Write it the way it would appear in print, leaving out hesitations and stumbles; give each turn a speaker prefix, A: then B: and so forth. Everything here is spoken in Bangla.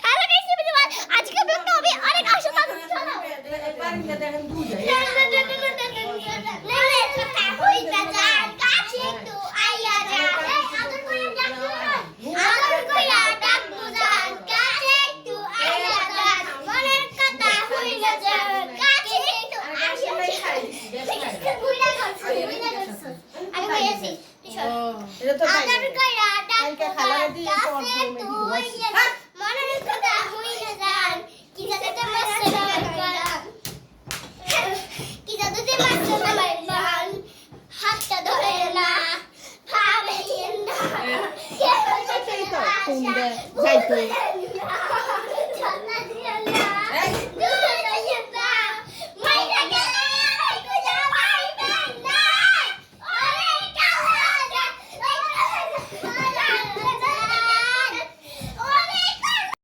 A: হ্যালো গাইস, আজকে ব্লগটা হবে অনেক আশা থাকবে। চলো পানিটা দেখেন দুধ লে কথা হইতা যায় কাছে তো আইয়া যা আদর করে ডাকবো আদর কইরা ডাকবো জান কাছে তো আইয়া যা মনের কথা হইলা যায় কাছে তো আইয়া যা বুইড়া করছ আমি কইছি এটা তো